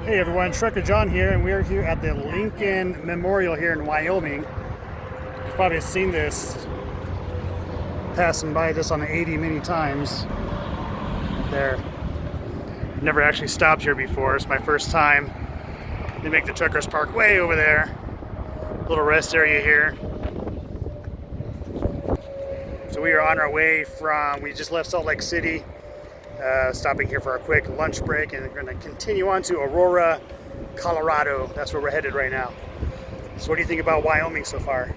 Hey everyone, CLJOHN here, and we are here at the Lincoln Memorial here in Wyoming. You've probably seen this passing by this on the 80 many times. There. Never actually stopped here before. It's my first time. They make the truckers park way over there. Little rest area here. So we are on our way we just left Salt Lake City. Stopping here for a quick lunch break, and we're going to continue on to Aurora, Colorado. That's where we're headed right now. So what do you think about Wyoming so far?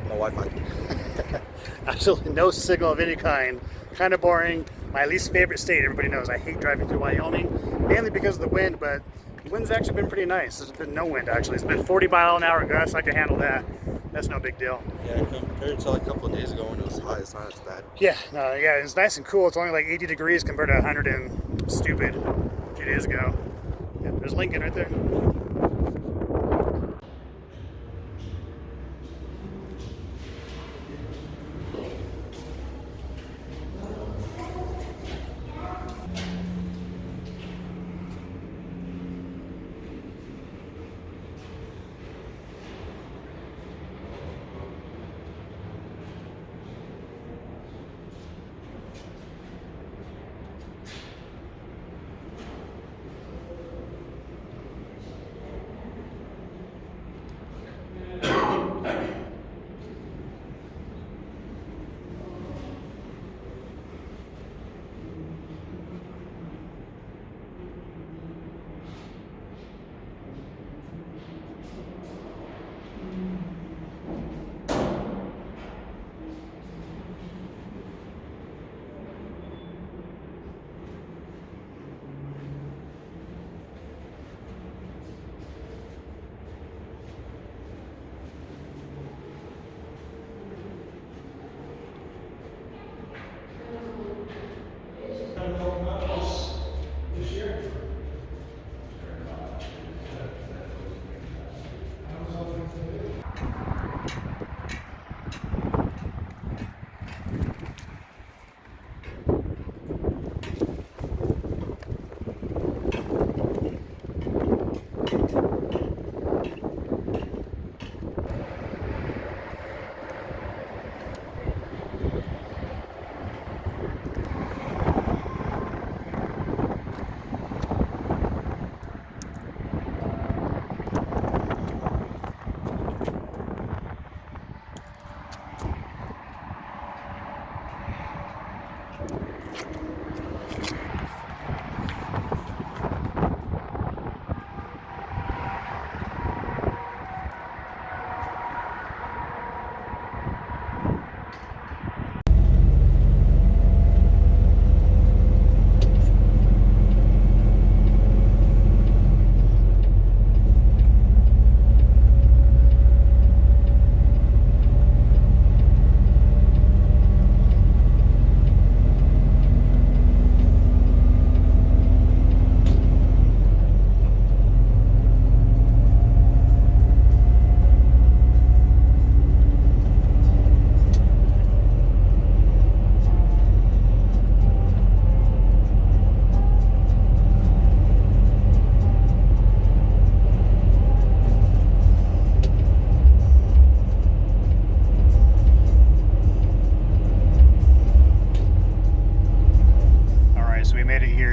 No Wi-Fi. Absolutely no signal of any kind. Kind of boring. My least favorite state. Everybody knows I hate driving through Wyoming, mainly because of the wind, but the wind's actually been pretty nice. There's been no wind actually. It's been 40-mile-an-hour gusts. I can handle that. That's no big deal. Yeah, compared to like a couple of days ago when it was hot, it's not as bad. Yeah, it's nice and cool. It's only like 80 degrees compared to 100 and stupid a few days ago. Yeah, there's Lincoln right there.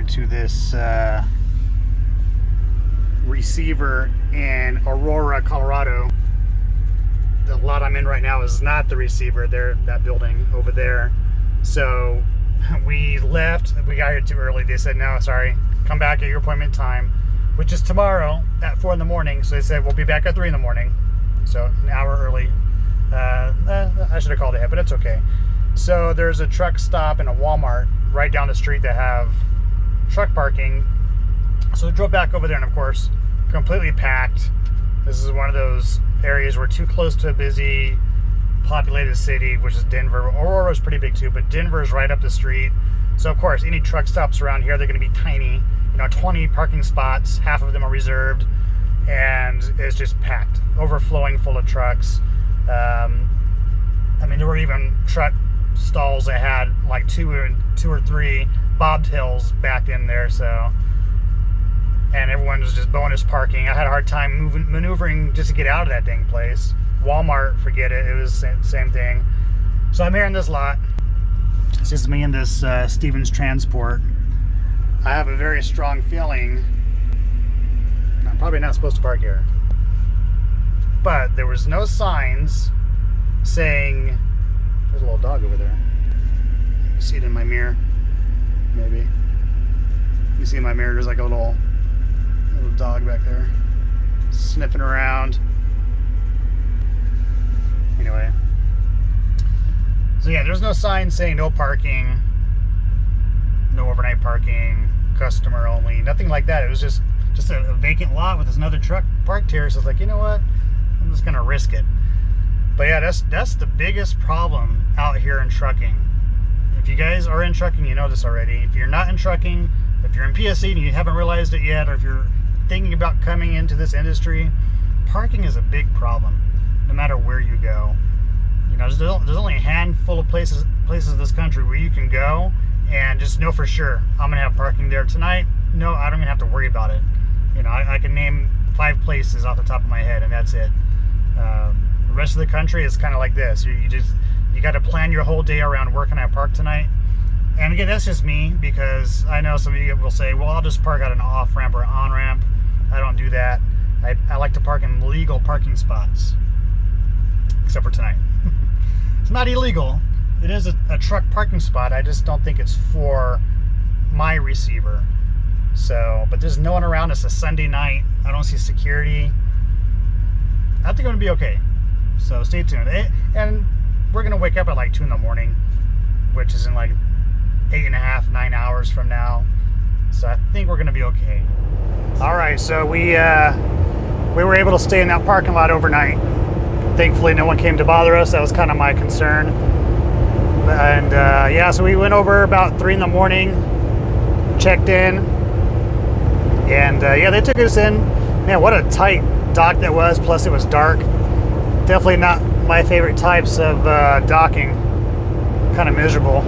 To this receiver in Aurora, Colorado. The lot I'm in right now is not the receiver. That building over there. So we left. We got here too early. They said, no, sorry, come back at your appointment time, which is tomorrow at 4 in the morning. So they said, we'll be back at 3 in the morning. So an hour early. I should have called ahead, but it's okay. So there's a truck stop and a Walmart right down the street that have truck parking. So we drove back over there, and of course completely packed. This is one of those areas we're too close to a busy populated city, which is Denver. Aurora's pretty big too, but Denver's right up the street. So of course any truck stops around here, they're going to be tiny, 20 parking spots, half of them are reserved, and it's just packed, overflowing full of trucks. I mean, there were even truck stalls that had like two or three bobtails backed in there. So and everyone was just bonus parking. I had a hard time maneuvering just to get out of that dang place. Walmart, forget it. It was the same thing. So I'm here in this lot. This is me in this Stevens Transport. I have a very strong feeling I'm probably not supposed to park here. But there was no signs saying, there's a little dog over there. You see it in my mirror, maybe. You see in my mirror, there's like a little dog back there sniffing around. Anyway. So yeah, there's no sign saying no parking, no overnight parking, customer only, nothing like that. It was just a vacant lot with another truck parked here. So I was like, you know what? I'm just gonna risk it. But yeah, that's the biggest problem out here in trucking. If you guys are in trucking, you know this already. If you're not in trucking, if you're in PSC and you haven't realized it yet, or if you're thinking about coming into this industry, parking is a big problem, no matter where you go. You know, there's only a handful of places in this country where you can go and just know for sure, I'm gonna have parking there tonight. No, I don't even have to worry about it. You know, I can name 5 places off the top of my head, and that's it. The rest of the country is kind of like this. You got to plan your whole day around where can I park tonight. And again, that's just me, because I know some of you will say, well, I'll just park at an off ramp or on ramp. I don't do that. I like to park in legal parking spots, except for tonight. It's not illegal. It is a truck parking spot. I just don't think it's for my receiver. So, but there's no one around. It's a Sunday night. I don't see security. I think I'm gonna be okay. So stay tuned. And we're gonna wake up at like 2 in the morning, which is in like 8.5, 9 hours from now. So I think we're gonna be okay. All right, so we were able to stay in that parking lot overnight. Thankfully, no one came to bother us. That was kind of my concern. And yeah, so we went over about 3 in the morning, checked in, and yeah, they took us in. Man, what a tight dock that was. Plus, it was dark. Definitely not my favorite types of docking. Kind of miserable.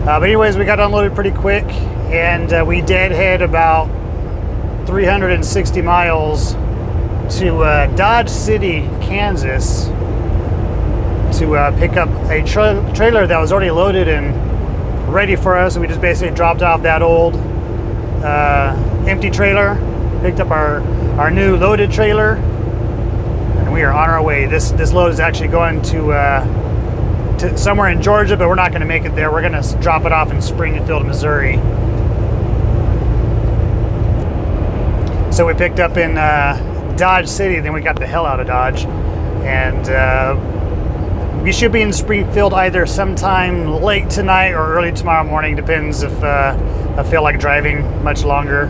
But anyways, we got unloaded pretty quick, and we did head about 360 miles to Dodge City, Kansas, to pick up a trailer that was already loaded and ready for us. We just basically dropped off that old empty trailer, picked up our new loaded trailer, and we are on our way. This load is actually going to somewhere in Georgia, but we're not going to make it there. We're going to drop it off in Springfield, Missouri. So we picked up in Dodge City, then we got the hell out of Dodge, and we should be in Springfield either sometime late tonight or early tomorrow morning. Depends if I feel like driving much longer.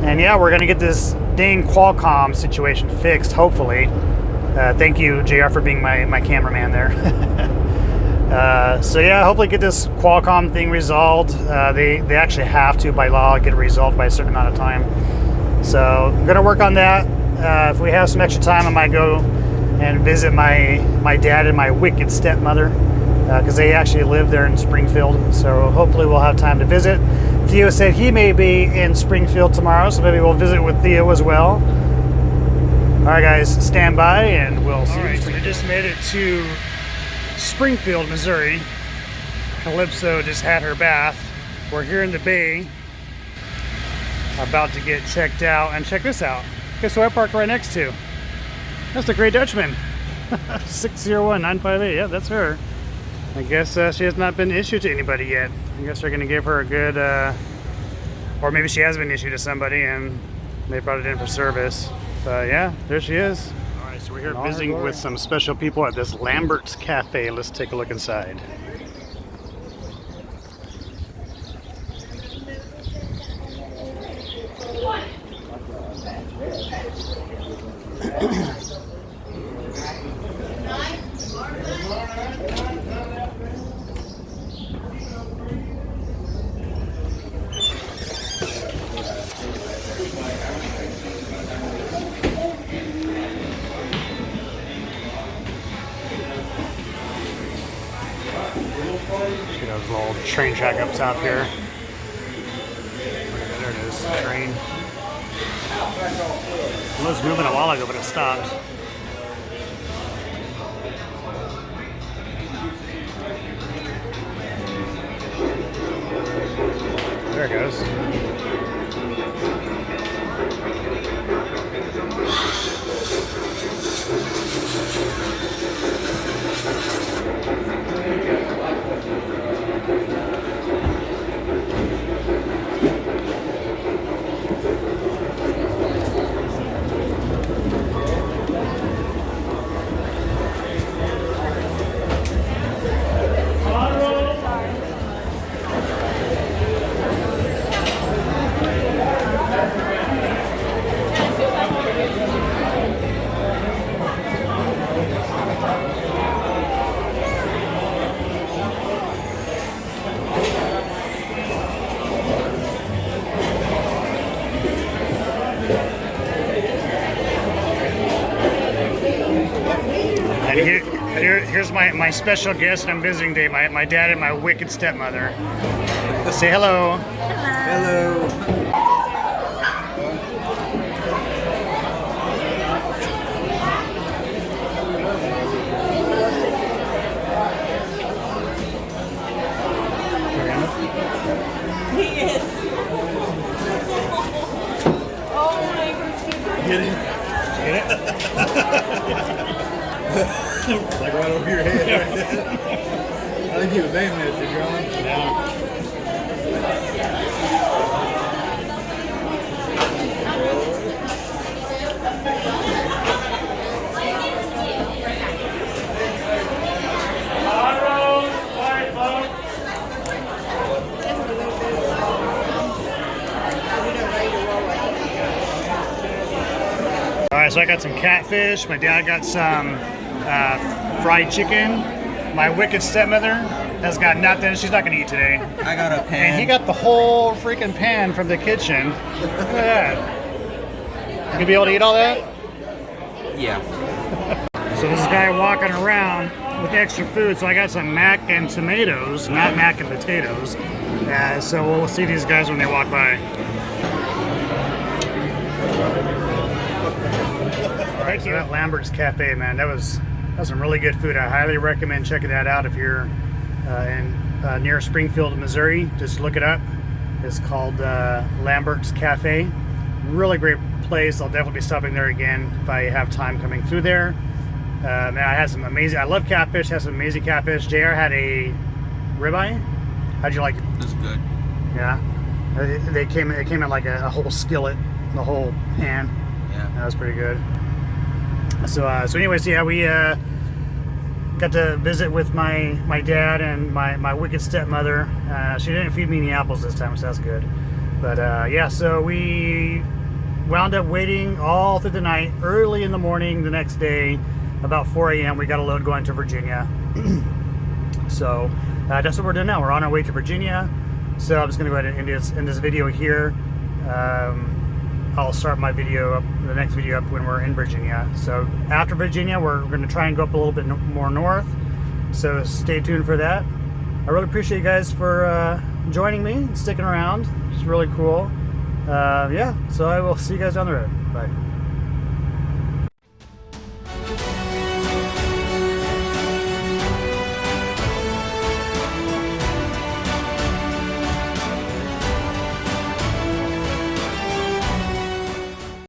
And yeah, we're gonna get this dang Qualcomm situation fixed, hopefully. Thank you, JR, for being my cameraman there. So yeah, hopefully get this Qualcomm thing resolved. They actually have to, by law, get it resolved by a certain amount of time. So I'm gonna work on that. If we have some extra time, I might go and visit my dad and my wicked stepmother, because they actually live there in Springfield. So hopefully we'll have time to visit. Theo said he may be in Springfield tomorrow, so maybe we'll visit with Theo as well. All right, guys, stand by and we'll see. All right, so we just made it to Springfield, Missouri. Calypso just had her bath. We're here in the bay, about to get checked out. And check this out. Guess who I parked right next to? That's the Great Dutchman. 601958. Yeah, that's her. I guess she has not been issued to anybody yet. I guess they're going to give her a good, or maybe she has been issued to somebody and they brought it in for service. But yeah, there she is. All right, so we're here visiting with some special people at this Lamberts Cafe. Let's take a look inside. See those little train track ups out here. There it is, train. It was moving a while ago, but it stopped. There it goes. Here's my special guest I'm visiting today, my dad and my wicked stepmother. Say hello. Hello. He is. Oh my goodness. Get it? Get it? Like right over your head. Right there. I think you were naming it, John. Yeah. All right, so I got some catfish. My dad got some fried chicken. My wicked stepmother has got nothing. She's not going to eat today. I got a pan. And he got the whole freaking pan from the kitchen. Look at that. You gonna be able to eat all that? Yeah. So this guy walking around with extra food. So I got some mac and tomatoes, not mac and potatoes. So we'll see these guys when they walk by. All right, so that Lamberts Cafe, man, that was some really good food. I highly recommend checking that out if you're near Springfield, Missouri. Just look it up. It's called Lamberts Cafe. Really great place. I'll definitely be stopping there again if I have time coming through there. Man, I had some amazing. I love catfish. Had some amazing catfish. JR had a ribeye. How'd you like it? This is good. Yeah. It came in like a whole skillet, the whole pan. Yeah. That was pretty good. So anyways, yeah, we got to visit with my dad and my wicked stepmother. She didn't feed me any apples this time, so that's good. But yeah, so we wound up waiting all through the night. Early in the morning the next day, about 4 a.m., we got a load going to Virginia. So that's what we're doing now. We're on our way to Virginia. So I'm just going to go ahead and end this video here. I'll start my video up, the next video up when we're in Virginia. So after Virginia, we're going to try and go up a little bit more north. So stay tuned for that. I really appreciate you guys for joining me and sticking around. It's really cool. Yeah, so I will see you guys down the road. Bye.